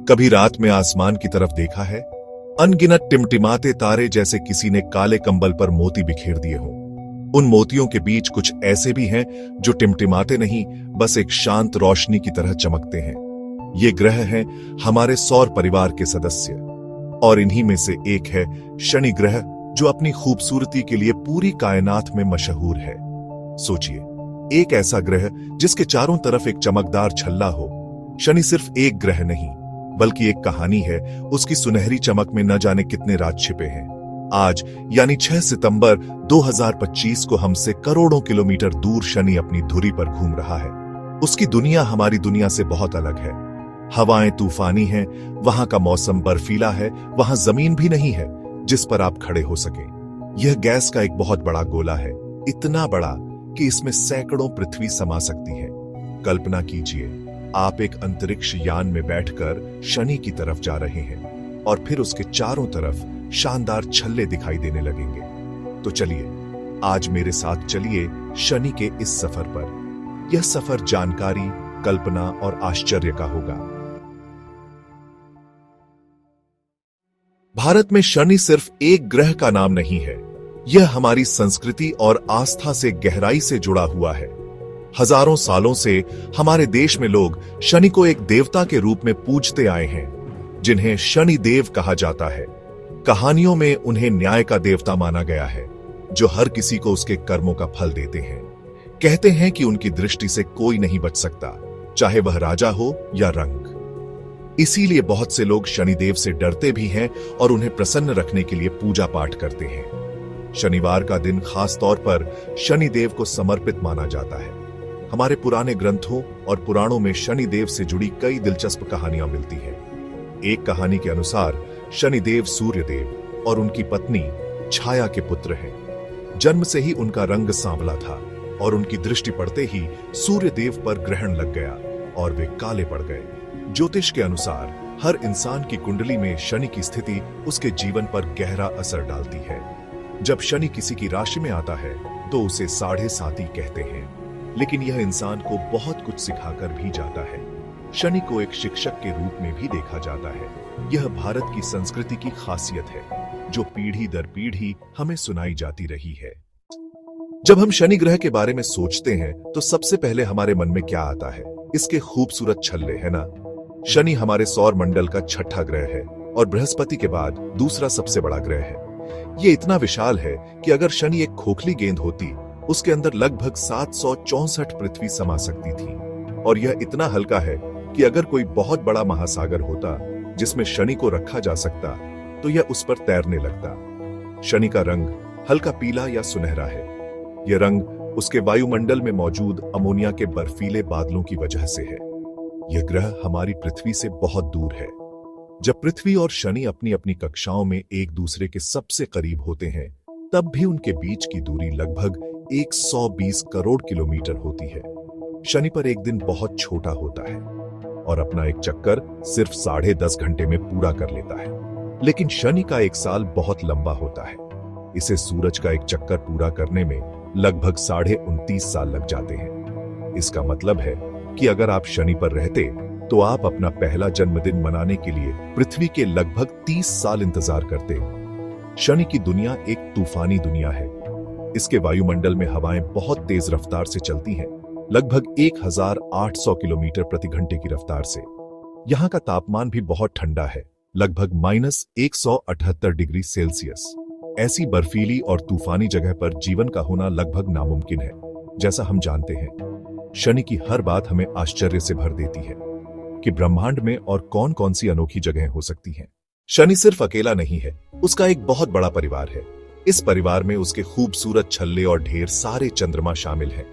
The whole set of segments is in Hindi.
कभी रात में आसमान की तरफ देखा है? अनगिनत टिमटिमाते तारे जैसे किसी ने काले कंबल पर मोती बिखेर दिए हों। उन मोतियों के बीच कुछ ऐसे भी हैं जो टिमटिमाते नहीं, बस एक शांत रोशनी की तरह चमकते हैं। ये ग्रह हैं हमारे सौर परिवार के सदस्य, और इन्हीं में से एक है शनि ग्रह, जो अपनी खूबसूरती के लिए पूरी कायनात में मशहूर है। सोचिए, एक ऐसा ग्रह जिसके चारों तरफ एक चमकदार छल्ला हो। शनि सिर्फ एक ग्रह नहीं, बल्कि एक कहानी है। उसकी सुनहरी चमक में न जाने कितने राज छिपे हैं। आज यानी 6 सितंबर 2025 को हमसे करोड़ों किलोमीटर दूर शनि अपनी धुरी पर घूम रहा है। उसकी दुनिया हमारी दुनिया से बहुत अलग है। हवाएं तूफानी हैं, वहां का मौसम बर्फीला है, वहां जमीन भी नहीं है जिस पर आप खड़े हो सकें। यह गैस का एक बहुत बड़ा गोला है, इतना बड़ा कि इसमें सैकड़ों पृथ्वी समा सकती है। कल्पना कीजिए, आप एक अंतरिक्ष यान में बैठकर शनि की तरफ जा रहे हैं और फिर उसके चारों तरफ शानदार छल्ले दिखाई देने लगेंगे। तो चलिए, आज मेरे साथ चलिए शनि के इस सफर पर। यह सफर जानकारी, कल्पना और आश्चर्य का होगा। भारत में शनि सिर्फ एक ग्रह का नाम नहीं है, यह हमारी संस्कृति और आस्था से गहराई से जुड़ा हुआ है। हजारों सालों से हमारे देश में लोग शनि को एक देवता के रूप में पूजते आए हैं, जिन्हें शनि देव कहा जाता है। कहानियों में उन्हें न्याय का देवता माना गया है, जो हर किसी को उसके कर्मों का फल देते हैं। कहते हैं कि उनकी दृष्टि से कोई नहीं बच सकता, चाहे वह राजा हो या रंक। इसीलिए बहुत से लोग शनिदेव से डरते भी हैं और उन्हें प्रसन्न रखने के लिए पूजा पाठ करते हैं। शनिवार का दिन खास तौर पर शनिदेव को समर्पित माना जाता है। हमारे पुराने ग्रंथों और पुराणों में शनिदेव से जुड़ी कई दिलचस्प कहानियां मिलती हैं। एक कहानी के अनुसार शनिदेव सूर्यदेव और उनकी पत्नी छाया के पुत्र हैं। जन्म से ही उनका रंग सांवला था और उनकी दृष्टि पड़ते ही सूर्यदेव पर ग्रहण लग गया और वे काले पड़ गए। ज्योतिष के अनुसार हर इंसान की कुंडली में शनि की स्थिति उसके जीवन पर गहरा असर डालती है। जब शनि किसी की राशि में आता है तो उसे 7.5 कहते हैं, लेकिन यह इंसान को बहुत कुछ सिखाकर भी जाता है। शनि को एक शिक्षक के रूप में भी देखा जाता है। यह भारत की संस्कृति की खासियत है, जो पीढ़ी दर पीढ़ी हमें सुनाई जाती रही है। जब हम शनि ग्रह के बारे में सोचते हैं तो सबसे पहले हमारे मन में क्या आता है? इसके खूबसूरत छल्ले, है ना? शनि हमारे सौर मंडल का 6ठा ग्रह है और बृहस्पति के बाद दूसरा सबसे बड़ा ग्रह है। यह इतना विशाल है कि अगर शनि एक खोखली गेंद होती, उसके अंदर लगभग 764 पृथ्वी समा सकती थी। और यह इतना हल्का है कि अगर कोई बहुत बड़ा महासागर होता जिसमें शनि को रखा जा सकता, तो यह उस पर तैरने लगता। शनि का रंग हल्का पीला या सुनहरा है। यह रंग उसके वायुमंडल में मौजूद अमोनिया के बर्फीले बादलों की वजह से है। यह ग्रह हमारी पृथ्वी से बहुत दूर है। जब पृथ्वी और शनि अपनी अपनी कक्षाओं में एक दूसरे के सबसे करीब होते हैं, तब भी उनके बीच की दूरी लगभग 120 करोड़ किलोमीटर होती है। शनि पर एक दिन बहुत छोटा होता है और अपना एक चक्कर सिर्फ 10.5 घंटे में पूरा कर लेता है, लेकिन शनि का एक साल बहुत लंबा होता है। इसे सूरज का एक चक्कर पूरा करने में लगभग 29.5 साल लग जाते हैं। इसका मतलब है कि अगर आप शनि पर रहते तो आप अपना पहला जन्मदिन मनाने के लिए पृथ्वी के लगभग 30 साल इंतजार करते। शनि की दुनिया एक तूफानी दुनिया है। इसके वायुमंडल में हवाएं बहुत तेज रफ्तार से चलती हैं, लगभग 1800 किलोमीटर प्रति घंटे की रफ्तार से। यहाँ का तापमान भी बहुत ठंडा है, लगभग -178 डिग्री सेल्सियस। ऐसी बर्फीली और तूफानी जगह पर जीवन का होना लगभग नामुमकिन है। जैसा हम जानते हैं, शनि की हर बात हमें आश्चर्य से भर देती है कि ब्रह्मांड में और कौन कौन सी अनोखी जगहें हो सकती हैं। शनि सिर्फ अकेला नहीं है, उसका एक बहुत बड़ा परिवार है। इस परिवार में उसके खूबसूरत छल्ले और ढेर सारे चंद्रमा शामिल हैं।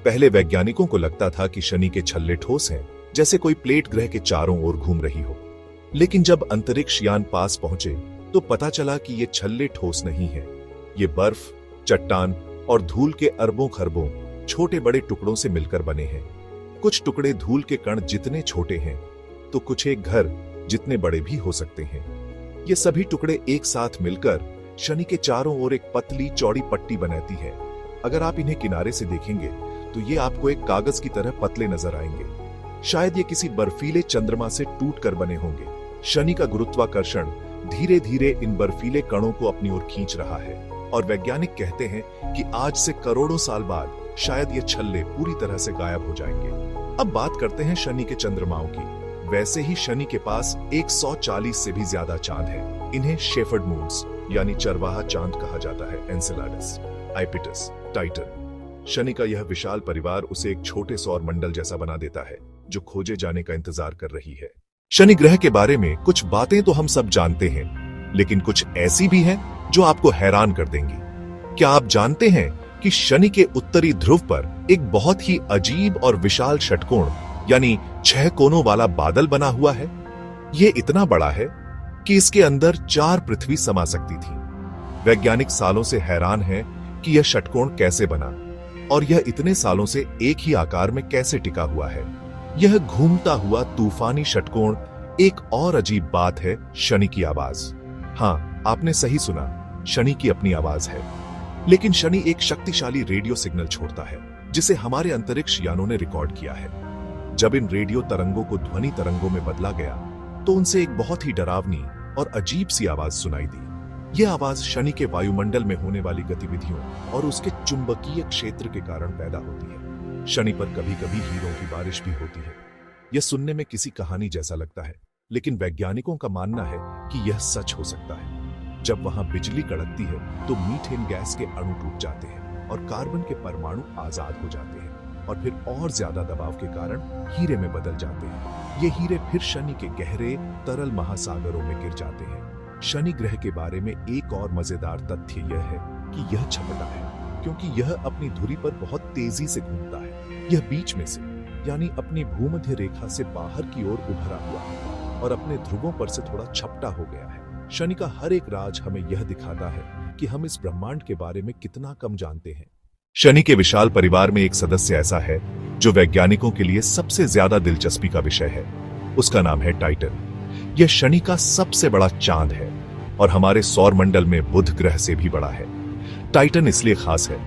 पहले वैज्ञानिकों को लगता था कि शनि के छल्ले ठोस हैं, जैसे कोई प्लेट ग्रह के चारों ओर घूम रही हो। लेकिन जब अंतरिक्ष यान पास पहुंचे तो पता चला कि ये छल्ले ठोस नहीं है। ये बर्फ, चट्टान और धूल के अरबों खरबों छोटे बड़े टुकड़ों से मिलकर बने हैं। कुछ टुकड़े धूल के कण जितने छोटे हैं तो कुछ एक घर जितने बड़े भी हो सकते हैं। ये सभी टुकड़े एक साथ मिलकर शनि के चारों ओर एक पतली चौड़ी पट्टी बनाती है। अगर आप इन्हें किनारे से देखेंगे तो ये आपको एक कागज की तरह पतले नजर आएंगे। शायद ये किसी बर्फीले चंद्रमा से टूट कर बने होंगे। शनि का गुरुत्वाकर्षण धीरे धीरे इन बर्फीले कणों को अपनी ओर खींच रहा है और वैज्ञानिक कहते हैं कि आज से करोड़ों साल बाद शायद ये छल्ले पूरी तरह से गायब हो जाएंगे। अब बात करते हैं शनि के चंद्रमाओं की। वैसे ही शनि के पास 140 से भी ज्यादा चांद हैं। इन्हें शेफर्ड मून्स यानी चरवाहा चांद कहा जाता है। Enceladus, आइपिटस, Titan. शनि का यह विशाल परिवार उसे एक छोटे सौर मंडल जैसा बना देता है जो खोजे जाने का इंतजार कर रही है। शनि ग्रह के बारे में कुछ बातें तो हम सब जानते हैं, लेकिन कुछ ऐसी भी हैं जो आपको हैरान कर देंगी। क्या आप जानते हैं कि शनि के उत्तरी ध्रुव पर एक बहुत ही अजीब और विशाल षटकोण यानी 6 कोनों वाला बादल बना हुआ है? यह इतना बड़ा है कि इसके अंदर 4 पृथ्वी समा सकती थी। वैज्ञानिक सालों से हैरान है कि यह षटकोण कैसे बना और यह इतने सालों से एक ही आकार में कैसे टिका हुआ है। यह घूमता हुआ तूफानी षटकोण। एक और अजीब बात है शनि की आवाज। हाँ, आपने सही सुना, शनि की अपनी आवाज है। लेकिन शनि एक शक्तिशाली रेडियो सिग्नल छोड़ता है जिसे हमारे अंतरिक्ष यानों ने रिकॉर्ड किया है। जब इन रेडियो तरंगों को ध्वनि तरंगों में बदला गया तो उनसे एक बहुत ही डरावनी और अजीब सी आवाज सुनाई दी। यह आवाज शनि के वायुमंडल में होने वाली गतिविधियों और उसके चुंबकीय क्षेत्र के कारण पैदा होती है। शनि पर कभी कभी हीरों की बारिश भी होती है। यह सुनने में किसी कहानी जैसा लगता है, लेकिन वैज्ञानिकों का मानना है कि यह सच हो सकता है। जब वहां बिजली कड़कती है तो मीथेन गैस के अणु टूट जाते हैं और कार्बन के परमाणु आजाद हो जाते हैं और फिर और ज्यादा दबाव के कारण हीरे में बदल जाते हैं। ये हीरे फिर शनि के गहरे तरल महासागरों में गिर जाते हैं। शनि ग्रह के बारे में एक और मजेदार तथ्य यह है कि यह छपटा है क्योंकि यह अपनी धुरी पर बहुत तेजी से घूमता है। यह बीच में से यानी अपनी भूमध्य रेखा से बाहर की ओर उभरा हुआ है और अपने ध्रुवों पर से थोड़ा छपटा हो गया है। शनि का हर एक राज हमें यह दिखाता है कि हम इस ब्रह्मांड के बारे में कितना कम जानते हैं। शनि के विशाल परिवार में एक सदस्य ऐसा है जो वैज्ञानिकों के लिए सबसे ज्यादा दिलचस्पी का विषय है। उसका नाम है टाइटन। यह शनि का सबसे बड़ा चांद है और हमारे सौर मंडल में बुध ग्रह से भी बड़ा है। टाइटन इसलिए खास है,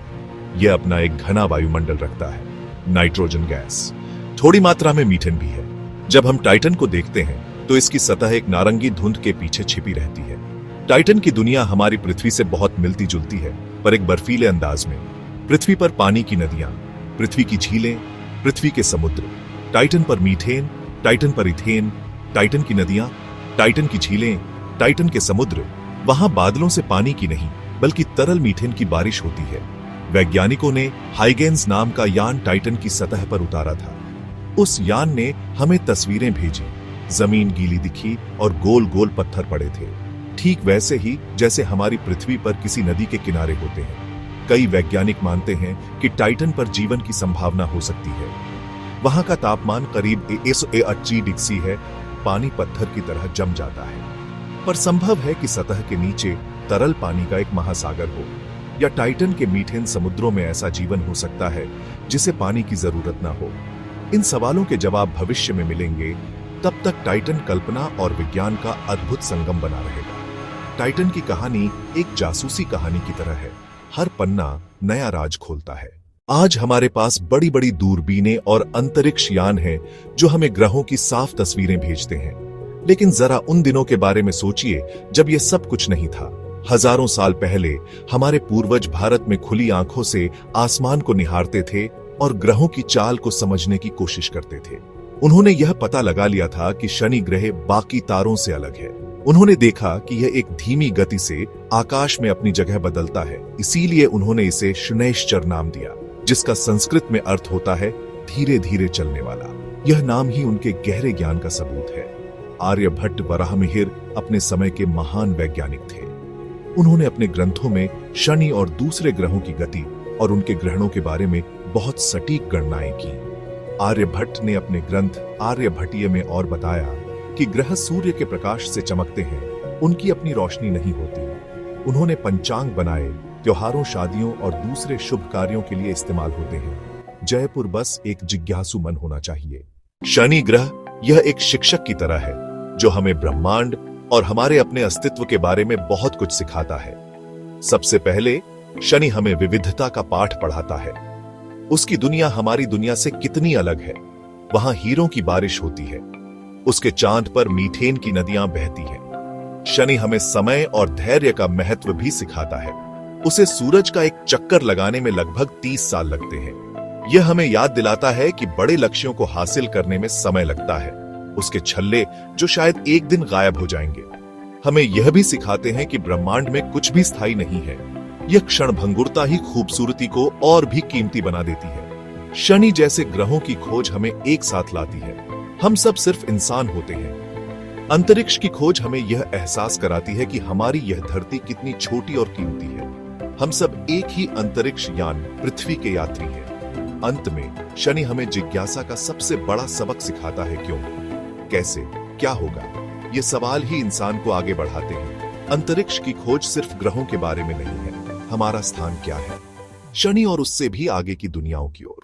यह अपना एक घना वायुमंडल रखता है, नाइट्रोजन गैस, थोड़ी मात्रा में मीथेन भी है। जब हम टाइटन को देखते हैं तो इसकी सतह एक नारंगी धुंध के पीछे छिपी रहती है। टाइटन की दुनिया हमारी पृथ्वी से बहुत मिलती जुलती है, पर एक बर्फीले अंदाज में। पृथ्वी पर पानी की नदियां, पृथ्वी की झीलें, पृथ्वी के समुद्र। टाइटन पर मीथेन, टाइटन पर इथेन, टाइटन की नदियां, टाइटन की झीलें, टाइटन के समुद्र। वहां बादलों से पानी की नहीं बल्कि तरल मीथेन की बारिश होती है। वैज्ञानिकों ने हाइगेन्स नाम का यान टाइटन की सतह पर उतारा था। उस यान ने हमें तस्वीरें भेजी। जमीन गीली दिखी और गोल गोल पत्थर पड़े थे, ठीक वैसे ही जैसे हमारी पृथ्वी पर किसी नदी के किनारे होते हैं। कई वैज्ञानिक मानते हैं कि टाइटन पर जीवन की संभावना हो सकती है। वहां का तापमान करीब 180 डिग्री है। पानी पत्थर की तरह जम जाता है, पर संभव है कि सतह के नीचे तरल पानी का एक महासागर हो, या टाइटन के मीथेन समुद्रों में ऐसा जीवन हो सकता है जिसे पानी की जरूरत ना हो। इन सवालों के जवाब भविष्य में मिलेंगे। तब तक टाइटन कल्पना और विज्ञान का अद्भुत संगम बना रहेगा। टाइटन की कहानी एक जासूसी कहानी की तरह है। हर पन्ना नया राज खोलता है। आज हमारे पास बड़ी बड़ी दूरबीनें और अंतरिक्ष यान हैं जो हमें ग्रहों की साफ तस्वीरें भेजते हैं। लेकिन जरा उन दिनों के बारे में सोचिए जब यह सब कुछ नहीं था। हजारों साल पहले हमारे पूर्वज भारत में खुली आंखों से आसमान को निहारते थे और ग्रहों की चाल को समझने की कोशिश करते थे। उन्होंने यह पता लगा लिया था कि शनि ग्रह बाकी तारों से अलग है। उन्होंने देखा कि यह एक धीमी गति से आकाश में अपनी जगह बदलता है, इसीलिए उन्होंने इसे शनैश्चर नाम दिया, जिसका संस्कृत में अर्थ होता है धीरे धीरे चलने वाला। यह नाम ही उनके गहरे ज्ञान का सबूत है। आर्यभट्ट वराहमिहिर अपने समय के महान वैज्ञानिक थे। उन्होंने अपने ग्रंथों में शनि और दूसरे ग्रहों की गति और उनके ग्रहणों के बारे में बहुत सटीक गणनाएं की। आर्यभट्ट ने अपने ग्रंथ आर्यभट्टीय में और बताया कि ग्रह सूर्य के प्रकाश से चमकते हैं, उनकी अपनी रोशनी नहीं होती। उन्होंने पंचांग बनाए, त्योहारों, शादियों और दूसरे शुभ कार्यों के लिए इस्तेमाल होते हैं। जयपुर बस एक जिज्ञासु मन होना चाहिए। शनि ग्रह यह एक शिक्षक की तरह है जो हमें ब्रह्मांड और हमारे अपने अस्तित्व के बारे में बहुत कुछ सिखाता है। सबसे पहले शनि हमें विविधता का पाठ पढ़ाता है। उसकी दुनिया हमारी दुनिया से कितनी अलग है। वहां हीरों की बारिश होती है, उसके चांद पर मीथेन की नदियां बहती हैं। शनि हमें समय और धैर्य का महत्व भी सिखाता है। उसे सूरज का एक चक्कर लगाने में लगभग 30 साल लगते हैं। यह हमें याद दिलाता है कि बड़े लक्ष्यों को हासिल करने में समय लगता है। उसके छल्ले जो शायद एक दिन गायब हो जाएंगे, हमें यह भी सिखाते हैं कि ब्रह्मांड में कुछ भी स्थायी नहीं है। यह क्षणभंगुरता ही खूबसूरती को और भी कीमती बना देती है। शनि जैसे ग्रहों की खोज हमें एक साथ लाती है। हम सब सिर्फ इंसान होते हैं। अंतरिक्ष की खोज हमें यह एहसास कराती है कि हमारी यह धरती कितनी छोटी और कीमती है। हम सब एक ही अंतरिक्ष यान पृथ्वी के यात्री हैं। अंत में शनि हमें जिज्ञासा का सबसे बड़ा सबक सिखाता है। क्यों, कैसे, क्या होगा, ये सवाल ही इंसान को आगे बढ़ाते हैं। अंतरिक्ष की खोज सिर्फ ग्रहों के बारे में नहीं है, हमारा स्थान क्या है शनि और उससे भी आगे की दुनियाओं की ओर।